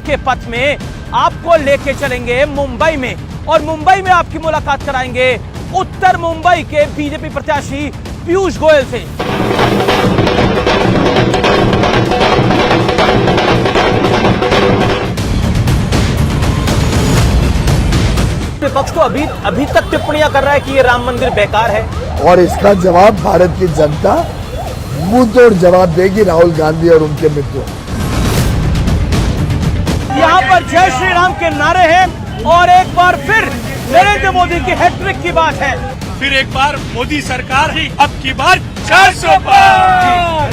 के पथ में आपको लेके चलेंगे मुंबई में, और मुंबई में आपकी मुलाकात कराएंगे उत्तर मुंबई के बीजेपी प्रत्याशी पीयूष गोयल से। विपक्ष तो अभी तक टिप्पणियां कर रहा है कि ये राम मंदिर बेकार है, और इसका जवाब भारत की जनता मुंह तोड़ जवाब देगी राहुल गांधी और उनके मित्रों। यहाँ पर जय श्री राम के नारे हैं और एक बार फिर नरेंद्र मोदी की हैट्रिक की बात है। फिर एक बार मोदी सरकार ही अब की बार 400 पार।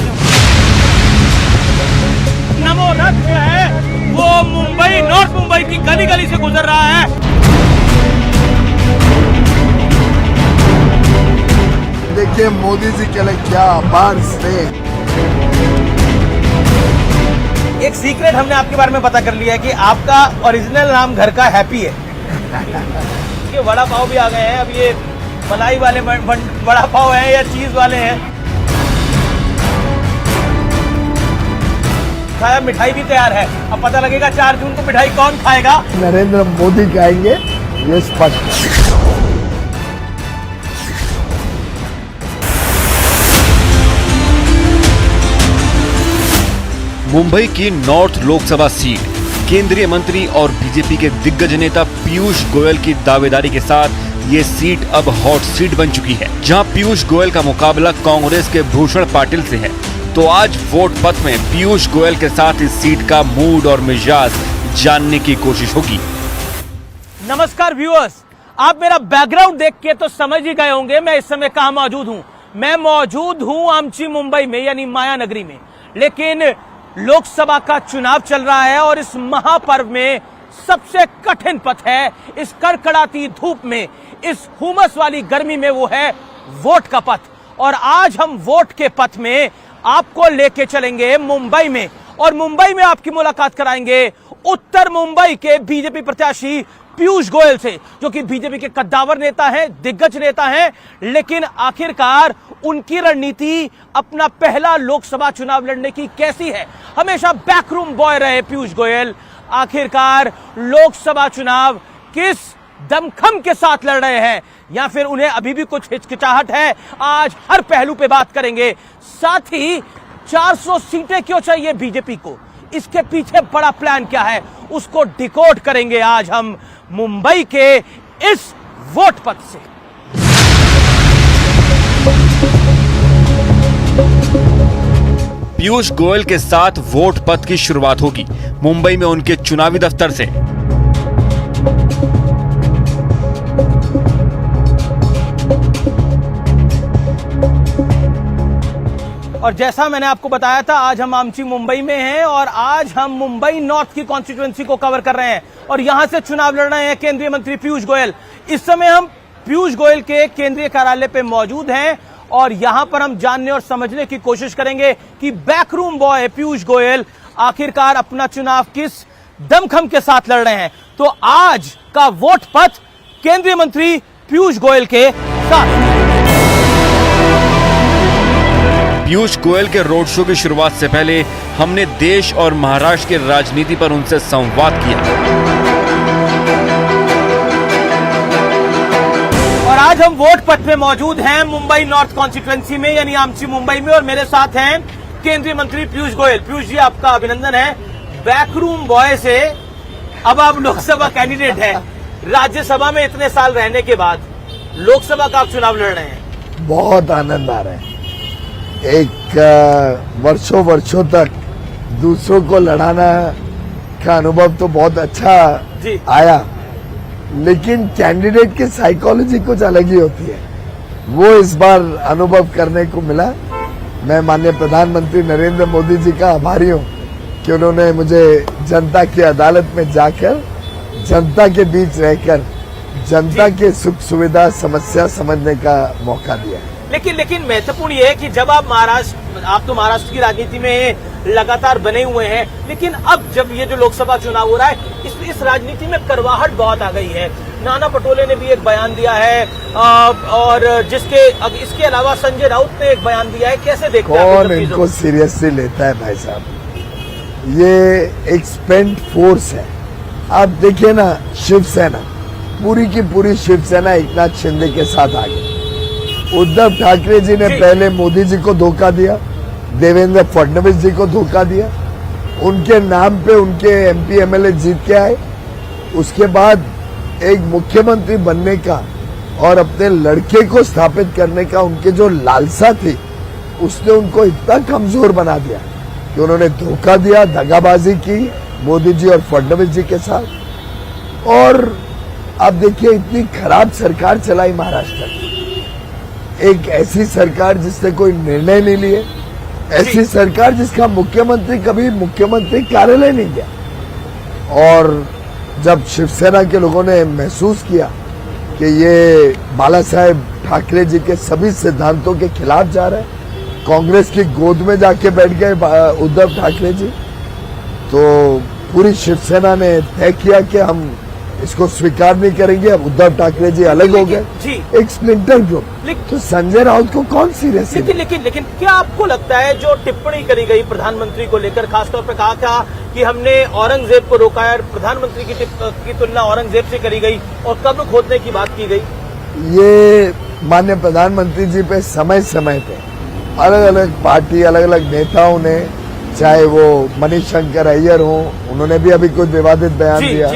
नमो रथ जो है वो मुंबई, नॉर्थ मुंबई की गली गली से गुजर रहा है। देखिए मोदी जी के लिए क्या अपार स्नेह। एक सीक्रेट हमने आपके बारे में पता कर लिया है कि आपका ओरिजिनल नाम घर का हैप्पी है। ये वड़ा पाव भी आ गए हैं, अब ये मलाई वाले वड़ा पाव हैं या चीज वाले हैं। खाया, मिठाई भी तैयार है, अब पता लगेगा 4 जून को मिठाई कौन खाएगा। नरेंद्र मोदी खाएंगे, ये स्पष्ट। मुंबई की नॉर्थ लोकसभा सीट केंद्रीय मंत्री और बीजेपी के दिग्गज नेता पीयूष गोयल की दावेदारी के साथ ये सीट अब हॉट सीट बन चुकी है, जहां पीयूष गोयल का मुकाबला कांग्रेस के भूषण पाटिल से है। तो आज वोट पथ में पीयूष गोयल के साथ इस सीट का मूड और मिजाज जानने की कोशिश होगी। नमस्कार व्यूअर्स, आप मेरा बैकग्राउंड देख के तो समझ ही गए होंगे मैं इस समय कहां मौजूद हूं। मैं मौजूद हूं आमची मुंबई में, यानी माया नगरी में। लेकिन लोकसभा का चुनाव चल रहा है और इस महापर्व में सबसे कठिन पथ है, इस कड़कड़ाती धूप में, इस हुमस वाली गर्मी में, वो है वोट का पथ। और आज हम वोट के पथ में आपको लेके चलेंगे मुंबई में, और मुंबई में आपकी मुलाकात कराएंगे उत्तर मुंबई के बीजेपी प्रत्याशी पीयूष गोयल से, जो कि बीजेपी के कद्दावर नेता हैं, दिग्गज नेता हैं। लेकिन आखिरकार उनकी रणनीति अपना पहला लोकसभा चुनाव लड़ने की कैसी है? हमेशा बैकरूम बॉय रहे पीयूष गोयल, आखिरकार लोकसभा चुनाव किस दमखम के साथ लड़ रहे हैं, या फिर उन्हें अभी भी कुछ हिचकिचाहट है? आज हर पहलू पे बात करेंगे। साथ ही 400 सीटें क्यों चाहिए बीजेपी को, इसके पीछे बड़ा प्लान क्या है, उसको डिकोड करेंगे आज हम मुंबई के इस वोट पथ से। पीयूष गोयल के साथ वोट पथ की शुरुआत होगी मुंबई में उनके चुनावी दफ्तर से। और जैसा मैंने आपको बताया था, आज हम आमची मुंबई में हैं और आज हम मुंबई नॉर्थ की कॉन्स्टिट्यूएंसी को कवर कर रहे हैं और यहां से चुनाव लड़ रहे हैं केंद्रीय मंत्री पीयूष गोयल। इस समय हम पीयूष गोयल के केंद्रीय कार्यालय पे मौजूद हैं और यहां पर हम जानने और समझने की कोशिश करेंगे कि बैकरूम बॉय पीयूष गोयल आखिरकार अपना चुनाव किस दमखम के साथ लड़ रहे हैं। तो आज का वोट पथ केंद्रीय मंत्री पीयूष गोयल के साथ। पीयूष गोयल के रोड शो की शुरुआत से पहले हमने देश और महाराष्ट्र की राजनीति पर उनसे संवाद किया और आज हम वोट पथ में मौजूद हैं मुंबई नॉर्थ कॉन्स्टिट्यूएंसी में, यानी आमची मुंबई में, और मेरे साथ हैं केंद्रीय मंत्री पीयूष गोयल। पीयूष जी, आपका अभिनंदन है। बैकरूम बॉय से अब आप लोकसभा कैंडिडेट हैं। राज्यसभा में इतने साल रहने के बाद लोकसभा का आप चुनाव लड़ रहे हैं। बहुत आनंद आ रहा है। एक वर्षों तक दूसरों को लड़ाना का अनुभव तो बहुत अच्छा आया, लेकिन कैंडिडेट की साइकोलॉजी कुछ अलग ही होती है, वो इस बार अनुभव करने को मिला। मैं माननीय प्रधानमंत्री नरेंद्र मोदी जी का आभारी हूँ कि उन्होंने मुझे जनता की अदालत में जाकर, जनता के बीच रहकर, जनता के सुख सुविधा समस्या समझने का मौका दिया। लेकिन महत्वपूर्ण ये है कि जब आप तो महाराष्ट्र की राजनीति में लगातार बने हुए हैं, लेकिन अब जब ये जो लोकसभा चुनाव हो रहा है, इस राजनीति में करवाहट बहुत आ गई है। नाना पटोले ने भी एक बयान दिया है और इसके अलावा संजय राउत ने एक बयान दिया है। कैसे देखते हैं? कौन इनको सीरियसली लेता है भाई साहब? ये एक स्पेंट फोर्स है। आप देखिए ना, शिवसेना पूरी की पूरी शिवसेना एकनाथ शिंदे के साथ आ गई। उद्धव ठाकरे जी ने पहले मोदी जी को धोखा दिया, देवेंद्र फडणवीस जी को धोखा दिया, उनके नाम पे उनके एमपी एमएलए जीत के आए। उसके बाद एक मुख्यमंत्री बनने का और अपने लड़के को स्थापित करने का उनके जो लालसा थी, उसने उनको इतना कमजोर बना दिया कि उन्होंने धोखा दिया, दगाबाजी की मोदी जी और फडणवीस जी के साथ। और अब देखिए, इतनी खराब सरकार चलाई महाराष्ट्र में, एक ऐसी सरकार जिसने कोई निर्णय नहीं लिए, ऐसी सरकार जिसका मुख्यमंत्री कभी मुख्यमंत्री कार्यालय नहीं गया। और जब शिवसेना के लोगों ने महसूस किया कि ये बाला साहेब ठाकरे जी के सभी सिद्धांतों के खिलाफ जा रहे हैं, कांग्रेस की गोद में जाके बैठ गए उद्धव ठाकरे जी, तो पूरी शिवसेना ने तय किया कि हम इसको स्वीकार नहीं करेंगे। अब उद्धव ठाकरे जी अलग हो गए, एक स्प्लिंटर ग्रुप। तो संजय राउत को कौन सीरियस? लेकिन क्या आपको लगता है जो टिप्पणी करी गई प्रधानमंत्री को लेकर, खासतौर पर कहा था कि हमने औरंगजेब को रोका है, प्रधानमंत्री की तुलना औरंगजेब से करी गई और कब्र खोदने की बात की गई? ये माननीय प्रधानमंत्री जी पे समय समय पे अलग अलग पार्टी, अलग अलग नेताओं ने, चाहे वो मनीषशंकर अय्यर हो, उन्होंने भी अभी कुछ विवादित बयान दिया।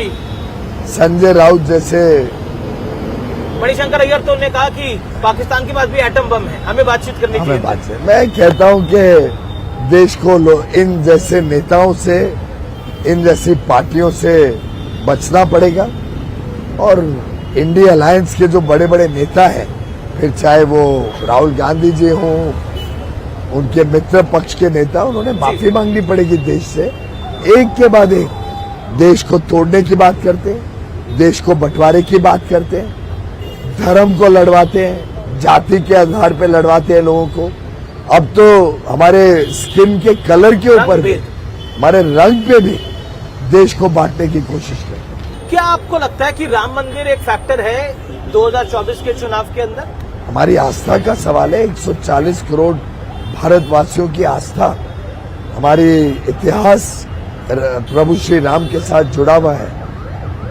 संजय राउत जैसे, मणिशंकर अय्यर तो ने कहा कि पाकिस्तान के पास भी एटम बम है, हमें बातचीत करनी चाहिए। मैं कहता हूं कि देश को इन जैसे नेताओं से, इन जैसी पार्टियों से बचना पड़ेगा। और इंडिया अलायंस के जो बड़े बड़े नेता हैं, फिर चाहे वो राहुल गांधी जी हों, उनके मित्र पक्ष के नेता, उन्होंने माफी मांगनी पड़ेगी देश से। एक के बाद एक देश को तोड़ने की बात करते हैं, देश को बंटवारे की बात करते हैं, धर्म को लड़वाते हैं, जाति के आधार पर लड़वाते हैं लोगों को। अब तो हमारे स्किन के कलर के ऊपर भी, हमारे रंग पे भी देश को बांटने की कोशिश करते हैं। क्या आपको लगता है कि राम मंदिर एक फैक्टर है 2024 के चुनाव के अंदर? हमारी आस्था का सवाल है। 140 करोड़ भारतवासियों की आस्था, हमारी इतिहास प्रभु श्री राम के साथ जुड़ा हुआ है।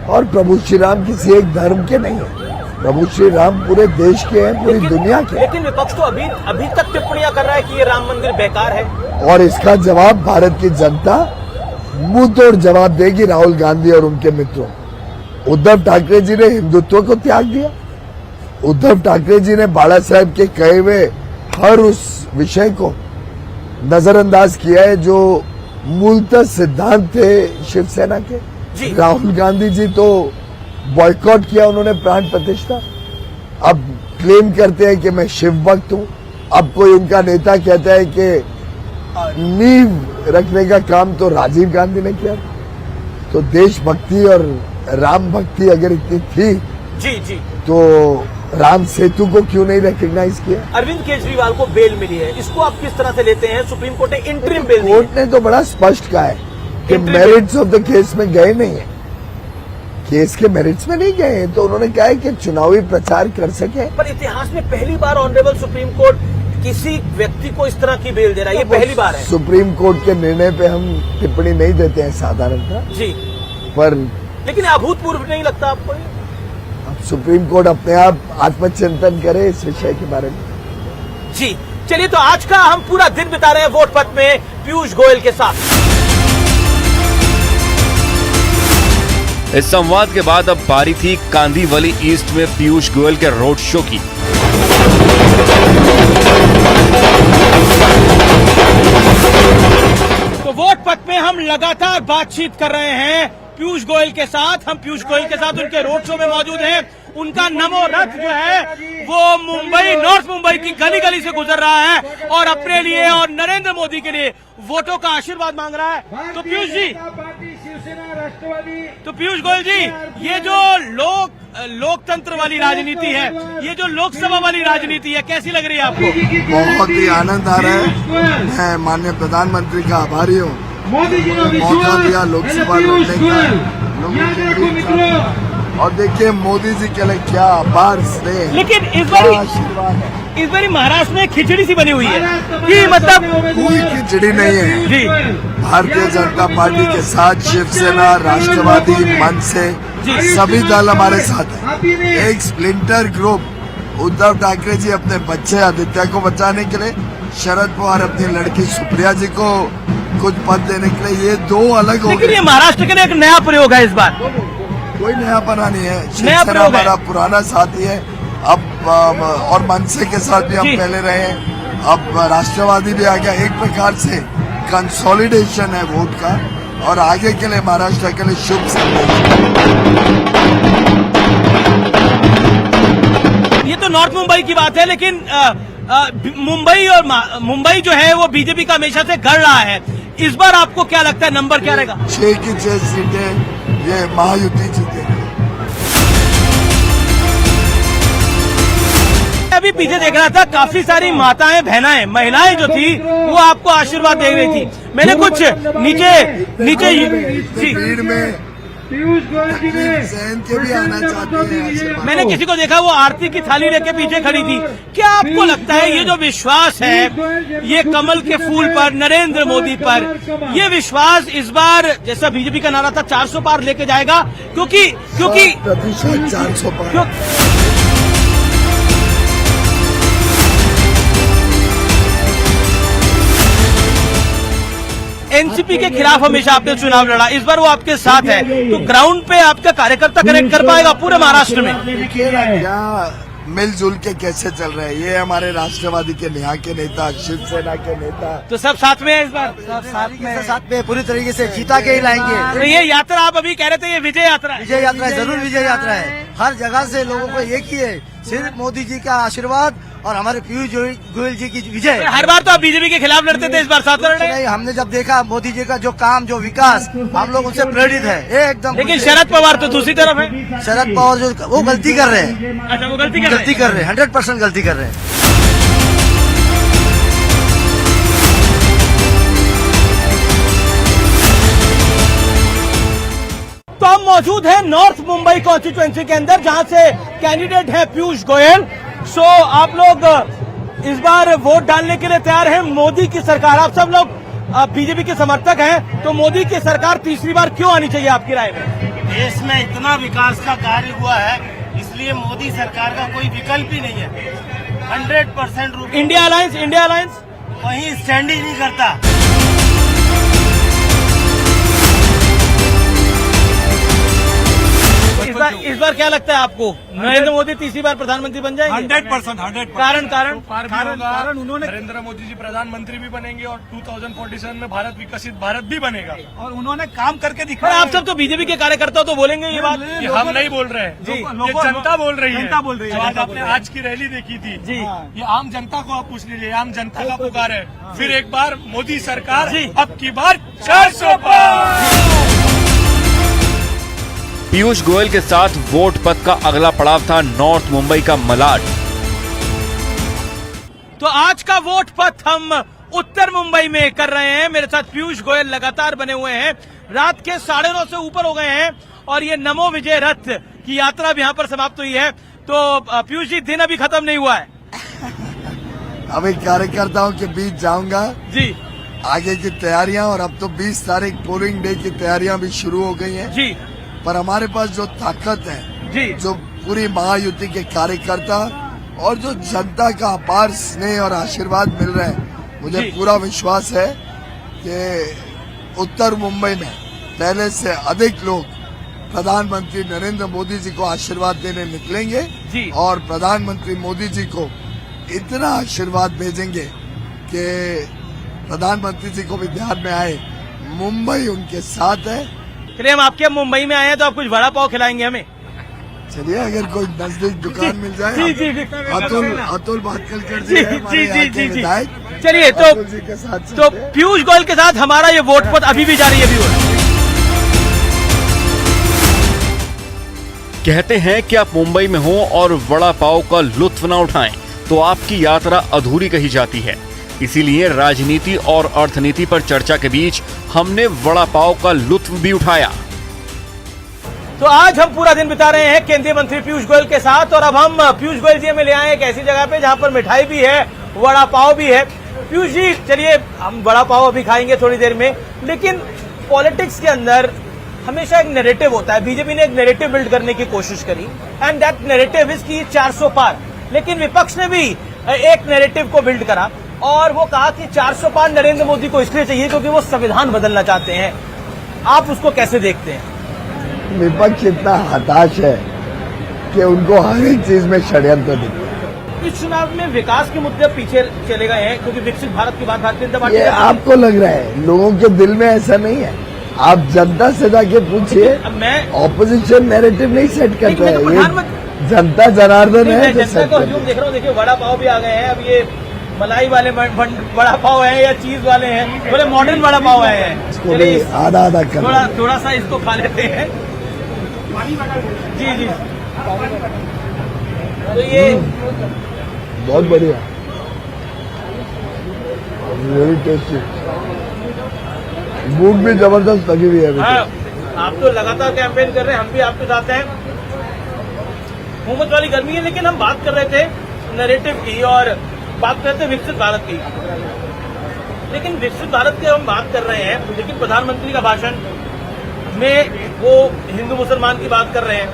और प्रभु श्री राम किसी एक धर्म के नहीं है, प्रभु श्री राम पूरे देश के हैं, पूरी दुनिया के। लेकिन विपक्ष तो अभी तक टिप्पणियां कर रहा है कि ये राम मंदिर बेकार है। और इसका जवाब भारत की जनता मुंह तोड़ जवाब देगी राहुल गांधी और उनके मित्रों। उद्धव ठाकरे जी ने हिंदुत्व को त्याग दिया। उद्धव ठाकरे जी ने बाला साहेब के कहे हुए हर उस विषय को नजरअंदाज किया है जो मूलतः सिद्धांत थे शिवसेना के। राहुल गांधी जी तो बॉयकॉट किया उन्होंने प्राण प्रतिष्ठा। अब क्लेम करते हैं कि मैं शिव भक्त हूं। अब कोई उनका नेता कहता है कि नींव रखने का काम तो राजीव गांधी ने किया। तो देशभक्ति और राम भक्ति अगर इतनी थी जी तो राम सेतु को क्यों नहीं रिकॉग्नाइज किया? अरविंद केजरीवाल को बेल मिली है, इसको आप किस तरह से लेते हैं? सुप्रीम कोर्ट ने इंटरिम बेल दी। कोर्ट ने तो बड़ा स्पष्ट कहा है कि मेरिट्स ऑफ द केस में गए नहीं है, केस के मेरिट्स में नहीं गए, तो उन्होंने कहा है कि चुनावी प्रचार कर सके। पर इतिहास में पहली बार ऑनरेबल सुप्रीम कोर्ट किसी व्यक्ति को इस तरह की बेल दे रहा है, ये पहली बार है। सुप्रीम कोर्ट के निर्णय पे हम टिप्पणी नहीं देते हैं साधारणतः जी, पर लेकिन अभूतपूर्व नहीं लगता आपको? सुप्रीम कोर्ट अपने आप आत्मचिंतन करे इस विषय के बारे में। जी चलिए, तो आज का हम पूरा दिन बिता रहे हैं वोट पथ में पीयूष गोयल के साथ। इस संवाद के बाद अब बारी थी कांदीवली ईस्ट में पीयूष गोयल के रोड शो की। तो वोट पथ में हम लगातार बातचीत कर रहे हैं पीयूष गोयल के साथ। हम पीयूष गोयल के साथ उनके रोड शो में मौजूद हैं। उनका नमो रथ जो है वो मुंबई, नॉर्थ मुंबई की गली गली से गुजर रहा है और अपने लिए और नरेंद्र मोदी के लिए वोटों का आशीर्वाद मांग रहा है। तो पीयूष जी, तो पीयूष गोयल जी, ये जो लोकतंत्र वाली राजनीति है, ये जो लोकसभा वाली राजनीति है, कैसी लग रही है आपको? बहुत ही आनंद आ रहा है। मैं माननीय प्रधानमंत्री का आभारी हूँ। मौका दिया लोकसभा लड़ने का, और देखिए मोदी जी के लिए क्या आभार स्नेह, लेकिन क्या आशीर्वाद है। इस बारी महाराष्ट्र में खिचड़ी सी बनी हुई है कि मतलब कोई खिचड़ी नहीं है। जी भारतीय जनता पार्टी के साथ शिवसेना, राष्ट्रवादी, मनसे जी। सभी दल हमारे साथ है। एक स्प्लिंटर ग्रुप उद्धव ठाकरे जी अपने बच्चे आदित्य को बचाने के लिए, शरद पवार अपनी लड़की सुप्रिया जी को कुछ पद देने के लिए, ये दो अलग हो लेकिन गए। ये महाराष्ट्र के लिए एक नया प्रयोग है इस बार। कोई नया बना नहीं है। नया शिवसेना प्रयोग है। हमारा पुराना साथी है अब, और मनसे के साथ भी हम जी। पहले रहे हैं। अब राष्ट्रवादी भी आ गया। एक प्रकार से कंसोलिडेशन है वोट का, और आगे के लिए महाराष्ट्र के लिए शुभ संदेश। ये तो नॉर्थ मुंबई की बात है, लेकिन मुंबई जो है वो बीजेपी का हमेशा से गढ़ रहा है। इस बार आपको क्या लगता है नंबर क्या रहेगा? 6 की 6 सीटें ये महायुति जीतेगी। अभी पीछे देख रहा था, काफी सारी माताएं, बहनाएं, महिलाएं जो थी वो आपको आशीर्वाद दे रही थी। मैंने कुछ नीचे जी भीड़ में सहन के भी आना चाहते हैं आशीर्वाद। मैंने किसी को देखा वो आरती की थाली लेके पीछे खड़ी थी। क्या आपको लगता है ये जो विश्वास है ये कमल के फूल पर, नरेंद्र मोदी पर, ये विश्वास इस बार जैसा बीजेपी का नारा था 400 पार लेके जाएगा? क्योंकि 400 पार। एनसीपी के खिलाफ हमेशा आपने चुनाव लड़ा, इस बार वो आपके साथ है, तो ग्राउंड पे आपका कार्यकर्ता कनेक्ट कर पाएगा पूरे महाराष्ट्र में? क्या मिलजुल के कैसे चल रहे हैं ये हमारे राष्ट्रवादी के यहाँ के नेता, शिवसेना के नेता, तो सब साथ में है इस बार? साथ में पूरी तरीके से जीता के ही लाएंगे। तो ये यात्रा आप अभी कह रहे थे ये विजय यात्रा है? विजय यात्रा है, जरूर विजय यात्रा है। हर जगह से लोगों को एक ही है, सिर्फ मोदी जी का आशीर्वाद और हमारे पीयूष गोयल जी की विजय। हर बार तो आप बीजेपी के खिलाफ लड़ते थे, इस बार साथ लड़ रहे हैं? नहीं, हमने जब देखा मोदी जी का जो काम, जो विकास, हम लोग उनसे प्रेरित है एकदम। लेकिन शरद पवार तो दूसरी तरफ है। शरद पवार जो वो गलती कर रहे हैं, अच्छा, वो गलती कर रहे हैं। 100% गलती कर रहे हैं। तो हम मौजूद हैं नॉर्थ मुंबई कॉन्स्टिट्यूएंसी के अंदर, जहां से कैंडिडेट है पीयूष गोयल। सो आप लोग इस बार वोट डालने के लिए तैयार हैं मोदी की सरकार। आप सब लोग बीजेपी के समर्थक हैं, तो मोदी की सरकार तीसरी बार क्यों आनी चाहिए आपकी राय में? देश में इतना विकास का कार्य हुआ है, इसलिए मोदी सरकार का कोई विकल्प ही नहीं है। 100% इंडिया अलायंस वहीं स्टैंड ही नहीं करता। इस बार क्या लगता है आपको, नरेंद्र मोदी तीसरी बार प्रधानमंत्री बन जाएंगे? 100%। कारण उन्होंने नरेंद्र मोदी जी प्रधानमंत्री भी बनेंगे और 2047 में भारत विकसित भारत भी बनेगा, और उन्होंने काम करके पर दिखाया। आप सब तो बीजेपी के कार्यकर्ता तो बोलेंगे ये बात? ये हम नहीं बोल रहे हैं, ये जनता बोल रही है। जो आज आपने आज की रैली देखी थी जी, ये आम जनता को आप पूछ लीजिए, आम जनता का पुकार है। फिर एक बार मोदी सरकार, अब की बार 400 पार। पीयूष गोयल के साथ वोट पथ का अगला पड़ाव था नॉर्थ मुंबई का मलाड। तो आज का वोट पथ हम उत्तर मुंबई में कर रहे हैं। मेरे साथ पीयूष गोयल लगातार बने हुए हैं, रात के 9:30 से ऊपर हो गए हैं, और ये नमो विजय रथ की यात्रा भी यहाँ पर समाप्त हुई है। तो पीयूष जी, दिन अभी खत्म नहीं हुआ है। अभी कार्यकर्ताओं के बीच जाऊंगा जी आगे की तैयारियां, और अब तो 20 तारीख पोलिंग डे की तैयारियां भी शुरू हो गई हैं। जी पर हमारे पास जो ताकत है, जी, जो पूरी महायुति के कार्यकर्ता और जो जनता का अपार स्नेह और आशीर्वाद मिल रहा है, मुझे जी। पूरा विश्वास है कि उत्तर मुंबई में पहले से अधिक लोग प्रधानमंत्री नरेंद्र मोदी जी को आशीर्वाद देने निकलेंगे जी। और प्रधानमंत्री मोदी जी को इतना आशीर्वाद भेजेंगे कि प्रधानमंत्री जी को भी ध्यान में आए मुंबई उनके साथ है। चलिए, हम आपके मुंबई में आए हैं तो आप कुछ वड़ा पाव खिलाएंगे हमें? चलिए, अगर कोई नजदीक दुकान मिल जाए। जी, जी, जी। अतुल भाटकर जी, जी है हमारे जी, यहाँ जी, के जी। विधायक। चलिए, अतुल जी के साथ तो चलते हैं। पीयूष गोयल के साथ हमारा ये वोट पथ अभी भी जारी है। कहते हैं कि आप मुंबई में हो और वड़ा पाव का लुत्फ न उठाएं तो आपकी यात्रा अधूरी कही जाती है। इसीलिए राजनीति और अर्थनीति पर चर्चा के बीच हमने वड़ा पाव का लुत्फ भी उठाया। तो आज हम पूरा दिन बिता रहे हैं केंद्रीय मंत्री पीयूष गोयल के साथ, और अब हम पीयूष गोयल जी में ले आए एक ऐसी जगह पे जहां पर मिठाई भी है, वड़ा पाव भी है। पीयूष जी चलिए, हम वड़ा पाव अभी खाएंगे थोड़ी देर में, लेकिन पॉलिटिक्स के अंदर हमेशा एक नैरेटिव होता है। बीजेपी ने एक नैरेटिव बिल्ड करने की कोशिश करी, एंड दैट नैरेटिव इज की 400 पार। लेकिन विपक्ष ने भी एक नैरेटिव को बिल्ड करा और वो कहा कि 400 पार नरेंद्र मोदी को इसलिए चाहिए क्योंकि वो संविधान बदलना चाहते हैं। आप उसको कैसे देखते हैं? विपक्ष इतना हताश है कि उनको हर एक चीज में षड्यंत्र दिखता है। इस चुनाव में विकास के मुद्दे पीछे चले गए हैं क्योंकि विकसित भारत की बात भारतीय जनता पार्टी ये आपको लग रहा है, लोगों के दिल में ऐसा नहीं है। आप जनता से जाके पूछिए, ऑपोजिशन नैरेटिव नहीं सेट करता है, ये जनता जनार्दन है जो सेट करता है। देख रहा हूँ, देखिए वड़ा पाव भी आ गए हैं। अब ये मलाई वाले वड़ा पाव है या चीज वाले हैं, बड़े मॉडर्न वड़ा पाव हैं। इसको भी आधा आधा कर थोड़ा सा इसको खा लेते हैं। जी जी, तो ये बहुत बढ़िया, वेरी टेस्टी। भूख भी जबरदस्त लगी हुई है अभी। हाँ, आप तो लगातार कैंपेन कर रहे हैं, हम भी आपके साथ हैं। हुकूमत वाली गर्मी है, लेकिन हम बात कर रहे थे नैरेटिव की और बात कर रहे थे विकसित भारत की। लेकिन विकसित भारत की हम बात कर रहे हैं, लेकिन प्रधानमंत्री का भाषण में वो हिंदू मुसलमान की बात कर रहे हैं।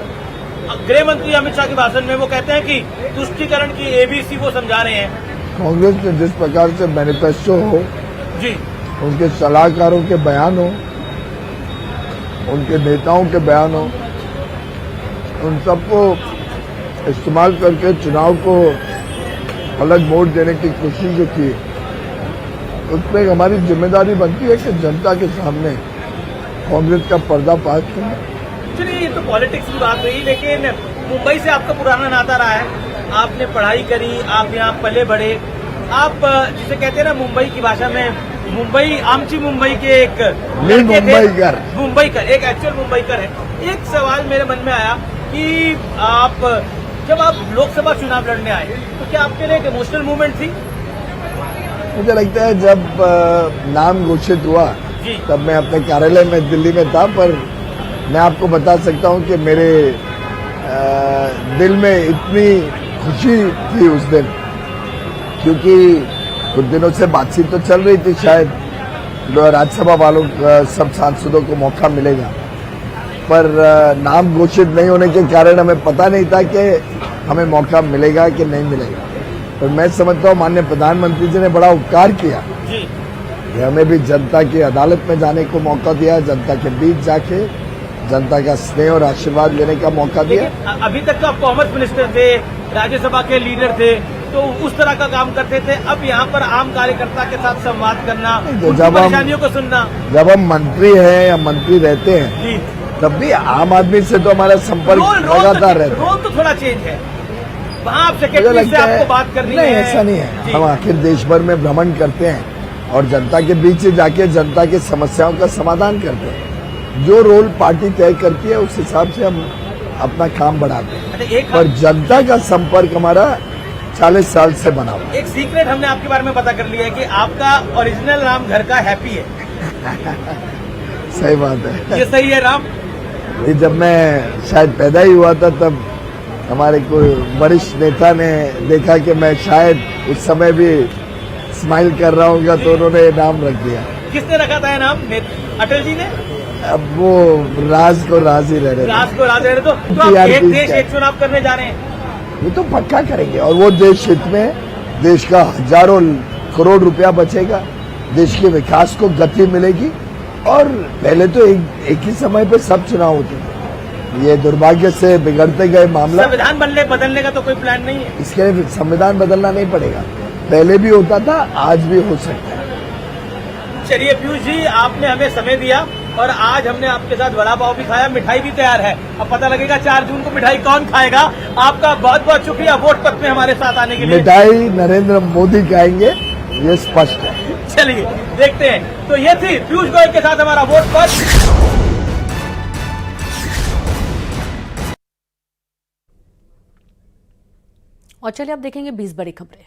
गृह मंत्री अमित शाह के भाषण में वो कहते हैं कि तुष्टीकरण की एबीसी वो समझा रहे हैं। कांग्रेस ने जिस प्रकार से मैनिफेस्टो हो, जी, उनके सलाहकारों के बयान हो, उनके नेताओं के बयान हो, उन सबको इस्तेमाल करके चुनाव को अलग मोड़ देने की कोशिश जो की, उसमें हमारी जिम्मेदारी बनती है कि जनता के सामने कांग्रेस का पर्दाफाश करें। चलिए, ये तो पॉलिटिक्स की बात हुई, लेकिन मुंबई से आपका पुराना नाता रहा है। आपने पढ़ाई करी, आप यहाँ पले बढ़े। आप जिसे कहते हैं ना मुंबई की भाषा में, मुंबई आमची मुंबई के एक मुंबईकर, एक एक्चुअल मुंबईकर है। एक सवाल मेरे मन में आया कि जब आप लोकसभा चुनाव लड़ने आए तो क्या आपके लिए एक इमोशनल मूवमेंट थी? मुझे लगता है जब नाम घोषित हुआ तब मैं अपने कार्यालय में दिल्ली में था, पर मैं आपको बता सकता हूं कि मेरे दिल में इतनी खुशी थी उस दिन, क्योंकि कुछ दिनों से बातचीत तो चल रही थी, शायद राज्यसभा वालों सब सांसदों को मौका मिलेगा, पर नाम घोषित नहीं होने के कारण हमें पता नहीं था कि हमें मौका मिलेगा कि नहीं मिलेगा। पर मैं समझता हूँ माननीय प्रधानमंत्री जी ने बड़ा उपकार किया कि हमें भी जनता की अदालत में जाने को मौका दिया, जनता के बीच जाके जनता का स्नेह और आशीर्वाद लेने का मौका दिया। अभी तक तो आप कॉमर्स मिनिस्टर थे, राज्यसभा के लीडर थे, तो उस तरह का काम करते थे। अब यहाँ पर आम कार्यकर्ता के साथ संवाद करना, उनकी परेशानियों को सुनना। जब हम मंत्री हैं या मंत्री रहते हैं तब भी आम आदमी से तो हमारा संपर्क लगातार रहता है। रोल तो थोड़ा चेंज है, वहाँ आप सेक्रेटरी से आपको बात करनी है। ऐसा नहीं है, हम आखिर देश भर में भ्रमण करते हैं और जनता के बीच से जाके जनता की समस्याओं का समाधान करते हैं। जो रोल पार्टी तय करती है उस हिसाब से हम अपना काम बढ़ाते हैं, पर जनता का संपर्क हमारा 40 साल से बना हुआ। एक सीक्रेट हमने आपके बारे में पता कर लिया है कि आपका ओरिजिनल नाम घर का हैप्पी है। सही बात है, ये सही है नाम? जब मैं शायद पैदा ही हुआ था तब हमारे कोई वरिष्ठ नेता ने देखा कि मैं शायद उस समय भी स्माइल कर रहा हूँ, तो उन्होंने ये नाम रख दिया। किसने रखा था ये नाम? अटल जी ने? अब वो राज को राज ही रह रहे, राज को राज रह रहे। तो आप एक देश एक चुनाव करने जा रहे हैं? ये तो पक्का करेंगे, और वो देश हित में देश का हजारों करोड़ रुपया बचेगा, देश के विकास को गति मिलेगी। और पहले तो एक ही समय पे सब चुनाव होते थे, ये दुर्भाग्य से बिगड़ते गए मामला। संविधान बदलने का तो कोई प्लान नहीं है? इसके लिए संविधान बदलना नहीं पड़ेगा, पहले भी होता था, आज भी हो सकता है। चलिए पीयूष जी, आपने हमें समय दिया और आज हमने आपके साथ वड़ा पाव भी खाया, मिठाई भी तैयार है। अब पता लगेगा 4 जून को मिठाई कौन खाएगा। आपका बहुत बहुत शुक्रिया वोट पथ में हमारे साथ आने के लिए। मिठाई नरेंद्र मोदी खाएंगे, ये स्पष्ट है। चलिए देखते हैं। तो ये थी पीयूष गोयल के साथ हमारा वोट पथ। और चलिए अब देखेंगे 20 बड़ी खबरें।